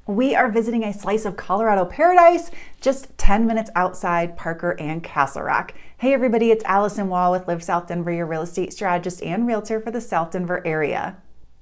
We are visiting a slice of Colorado paradise just 10 minutes outside Parker and Castle Rock. Hey everybody, it's Alyson with Live South Denver, your real estate strategist and realtor for the South Denver area.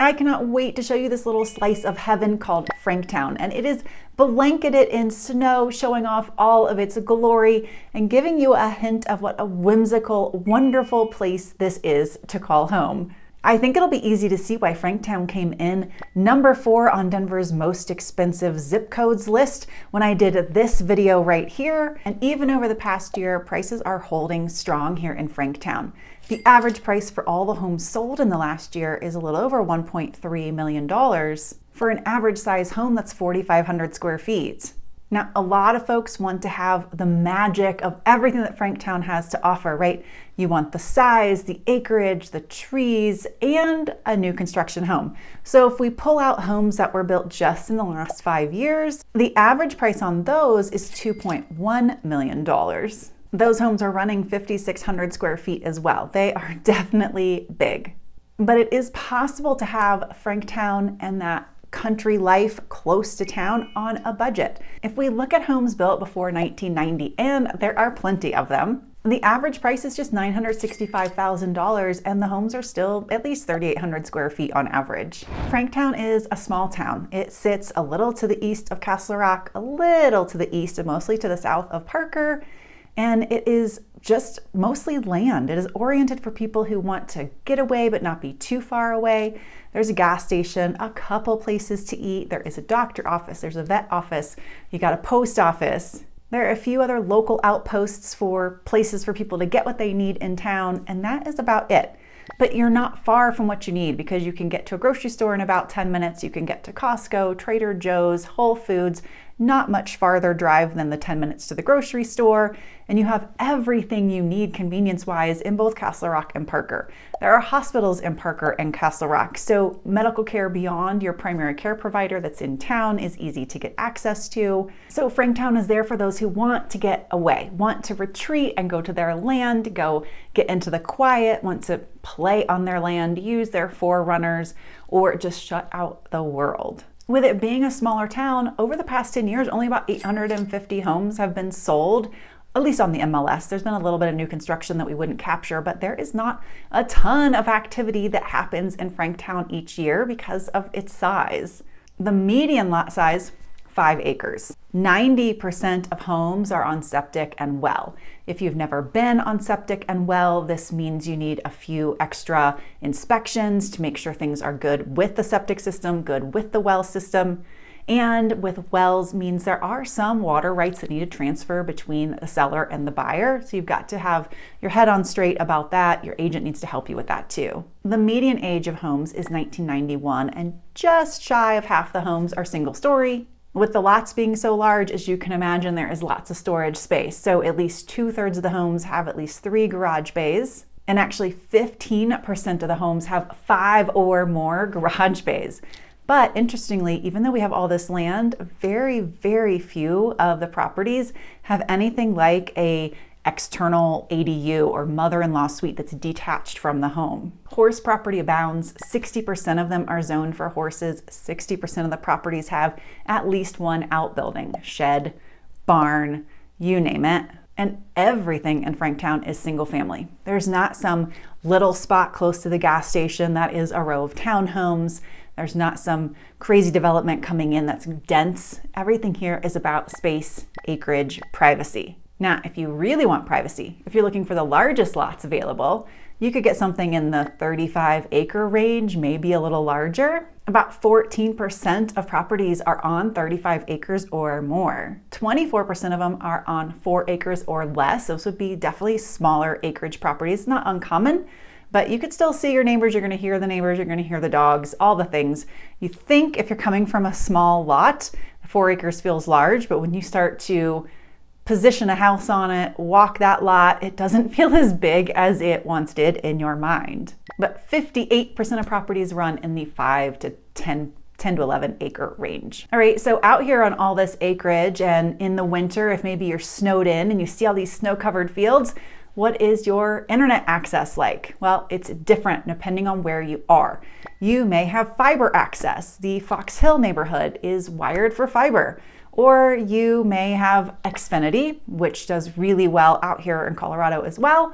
I cannot wait to show you this little slice of heaven called Franktown, and it is blanketed in snow, showing off all of its glory and giving you a hint of what a whimsical, wonderful place this is to call home. I think it'll be easy to see why Franktown came in number 4 on Denver's most expensive zip codes list when I did this video right here. And even over the past year, prices are holding strong here in Franktown. The average price for all the homes sold in the last year is a little over $1.3 million for an average size home that's 4,500 square feet. Now, a lot of folks want to have the magic of everything that Franktown has to offer, right? You want the size, the acreage, the trees, and a new construction home. So if we pull out homes that were built just in the last 5 years, the average price on those is $2.1 million. Those homes are running 5,600 square feet as well. They are definitely big. But it is possible to have Franktown and that country life close to town on a budget. If we look at homes built before 1990, and there are plenty of them, the average price is just $965,000 and the homes are still at least 3,800 square feet on average. Franktown is a small town. It sits a little to the east of Castle Rock, a little to the east and mostly to the south of Parker, and it is just mostly land. It is oriented for people who want to get away but not be too far away. There's a gas station, a couple places to eat. There is a doctor office, there's a vet office, you got a post office. There are a few other local outposts for places for people to get what they need in town, and that is about it. But you're not far from what you need because you can get to a grocery store in about 10 minutes. You can get to Costco, Trader Joe's, Whole Foods, not much farther drive than the 10 minutes to the grocery store. And you have everything you need convenience-wise in both Castle Rock and Parker. There are hospitals in Parker and Castle Rock, so medical care beyond your primary care provider that's in town is easy to get access to. So Franktown is there for those who want to get away, want to retreat and go to their land, go get into the quiet, want to play on their land, use their forerunners, or just shut out the world. With it being a smaller town, over the past 10 years, only about 850 homes have been sold, at least on the MLS. There's been a little bit of new construction that we wouldn't capture, but there is not a ton of activity that happens in Franktown each year because of its size. The median lot size, 5 acres. 90% of homes are on septic and well. If you've never been on septic and well, this means you need a few extra inspections to make sure things are good with the septic system, good with the well system. And with wells means there are some water rights that need to transfer between the seller and the buyer. So you've got to have your head on straight about that. Your agent needs to help you with that too. The median age of homes is 1991, and just shy of half the homes are single story. With the lots being so large, as you can imagine, there is lots of storage space. So at least 2/3 of the homes have at least 3 garage bays. And actually 15% of the homes have 5 or more garage bays. But interestingly, even though we have all this land, very, very few of the properties have anything like a external ADU or mother-in-law suite that's detached from the home. Horse property abounds. 60% of them are zoned for horses. 60% of the properties have at least one outbuilding, shed, barn, you name it. And everything in Franktown is single family. There's not some little spot close to the gas station that is a row of townhomes. There's not some crazy development coming in that's dense. Everything here is about space, acreage, privacy. Now, if you really want privacy, if you're looking for the largest lots available, you could get something in the 35-acre range, maybe a little larger. About 14% of properties are on 35 acres or more. 24% of them are on 4 acres or less. Those would be definitely smaller acreage properties, not uncommon, but you could still see your neighbors. You're going to hear the neighbors, you're going to hear the dogs, all the things. You think if you're coming from a small lot, 4 acres feels large, but when you start to position a house on it, walk that lot, it doesn't feel as big as it once did in your mind. But 58% of properties run in the 5 to 10 to 11 acre range. All right, so out here on all this acreage and in the winter, if maybe you're snowed in and you see all these snow-covered fields, What is your internet access like? Well, it's different depending on where you are. You may have fiber access. The Fox Hill neighborhood is wired for fiber. Or you may have Xfinity, which does really well out here in Colorado as well.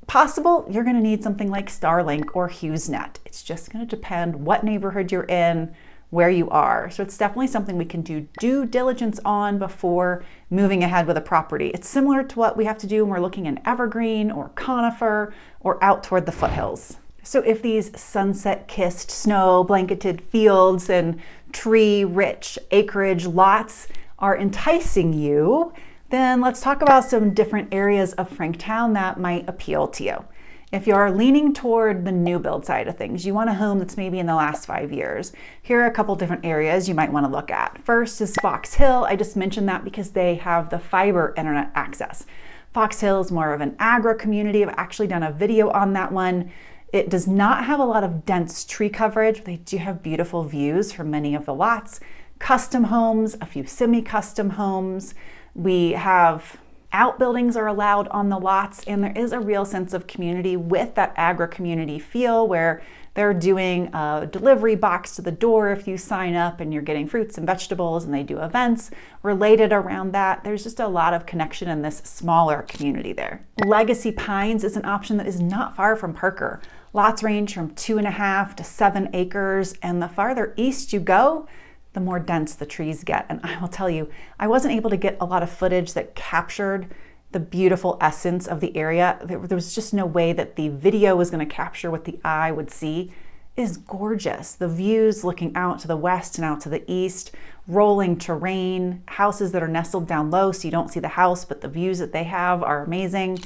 Possible, you're going to need something like Starlink or HughesNet. It's just going to depend what neighborhood you're in, where you are. So it's definitely something we can do due diligence on before moving ahead with a property. It's similar to what we have to do when we're looking in evergreen or conifer or out toward the foothills. So if these sunset-kissed, snow-blanketed fields and tree-rich acreage lots are enticing you, then let's talk about some different areas of Franktown that might appeal to you. If you're leaning toward the new build side of things, you want a home that's maybe in the last 5 years, here are a couple different areas you might want to look at. First is Fox Hill. I just mentioned that because they have the fiber internet access. Fox Hill is more of an agri community. I've actually done a video on that one. It does not have a lot of dense tree coverage, but they do have beautiful views from many of the lots. Custom homes, a few semi-custom homes. We have outbuildings are allowed on the lots, and there is a real sense of community with that agri-community feel where they're doing a delivery box to the door if you sign up and you're getting fruits and vegetables, and they do events related around that. There's just a lot of connection in this smaller community there. Legacy Pines is an option that is not far from Parker. Lots range from 2.5 to 7 acres, and the farther east you go, the more dense the trees get. And I will tell you, I wasn't able to get a lot of footage that captured the beautiful essence of the area. There was just no way that the video was going to capture what the eye would see. It is gorgeous. The views looking out to the west and out to the east, rolling terrain, houses that are nestled down low so you don't see the house, but the views that they have are amazing.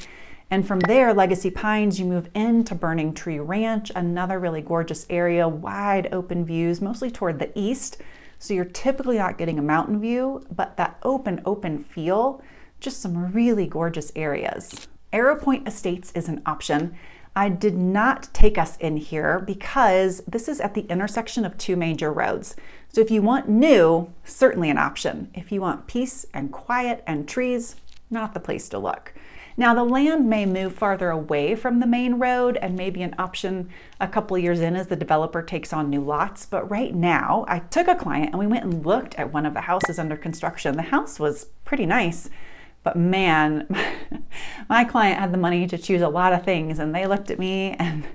And from there, Legacy Pines, you move into Burning Tree Ranch, another really gorgeous area, wide open views, mostly toward the east. So you're typically not getting a mountain view, but that open feel, just some really gorgeous areas. Arrow Point Estates is an option. I did not take us in here because this is at the intersection of 2 major roads. So if you want new, certainly an option. If you want peace and quiet and trees, not the place to look. Now the land may move farther away from the main road and maybe an option a couple years in as the developer takes on new lots. But right now, I took a client and we went and looked at one of the houses under construction. The house was pretty nice, but man, my client had the money to choose a lot of things, and they looked at me and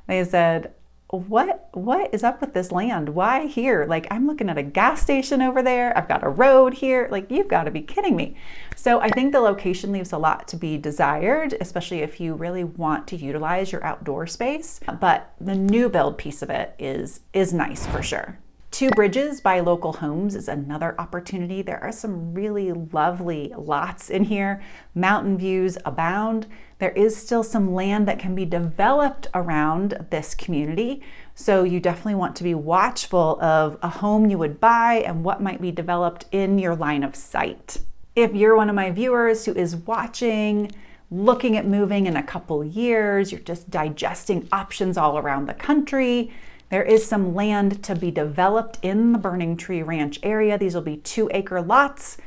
they said, what is up with this land? Why here? Like, I'm looking at a gas station over there. I've got a road here. Like, you've got to be kidding me. So I think the location leaves a lot to be desired, especially if you really want to utilize your outdoor space. But the new build piece of it is nice for sure. Two Bridges by Local Homes is another opportunity. There are some really lovely lots in here. Mountain views abound. There is still some land that can be developed around this community. So you definitely want to be watchful of a home you would buy and what might be developed in your line of sight. If you're one of my viewers who is watching, looking at moving in a couple years, you're just digesting options all around the country, there is some land to be developed in the Burning Tree Ranch area. These will be 2-acre lots.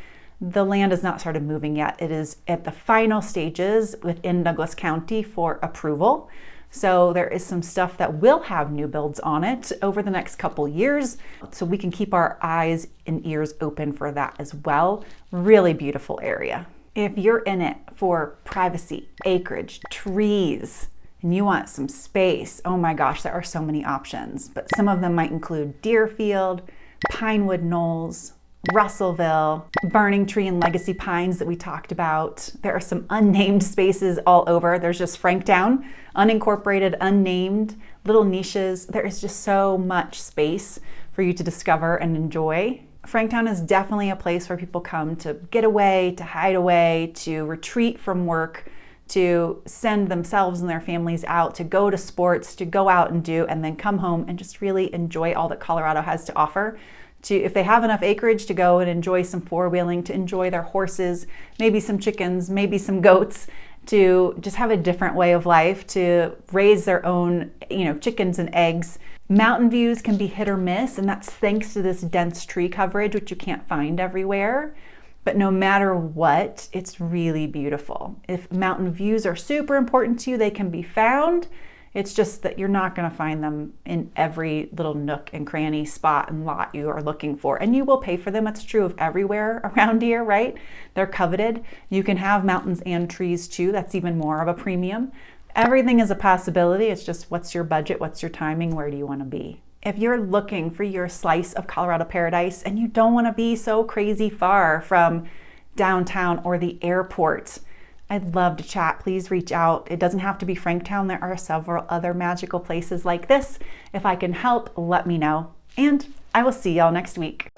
The land has not started moving yet. It is at the final stages within Douglas County for approval. So there is some stuff that will have new builds on it over the next couple years. So we can keep our eyes and ears open for that as well. Really beautiful area. If you're in it for privacy, acreage, trees, and you want some space, oh my gosh, there are so many options. But some of them might include Deerfield, Pinewood Knolls, Russellville, Burning Tree and Legacy Pines that we talked about. There are some unnamed spaces all over. There's just Franktown, unincorporated, unnamed, little niches. There is just so much space for you to discover and enjoy. Franktown is definitely a place where people come to get away, to hide away, to retreat from work, to send themselves and their families out, to go to sports, to go out and do, and then come home and just really enjoy all that Colorado has to offer. If they have enough acreage to go and enjoy some four-wheeling, to enjoy their horses, maybe some chickens, maybe some goats, to just have a different way of life, to raise their own, chickens and eggs. Mountain views can be hit or miss, and that's thanks to this dense tree coverage, which you can't find everywhere. But no matter what, it's really beautiful. If mountain views are super important to you, they can be found. It's just that you're not going to find them in every little nook and cranny, spot and lot you are looking for. And you will pay for them. It's true of everywhere around here, right? They're coveted. You can have mountains and trees too. That's even more of a premium. Everything is a possibility. It's just what's your budget? What's your timing? Where do you want to be? If you're looking for your slice of Colorado paradise and you don't want to be so crazy far from downtown or the airport, I'd love to chat. Please reach out. It doesn't have to be Franktown. There are several other magical places like this. If I can help, let me know. And I will see y'all next week.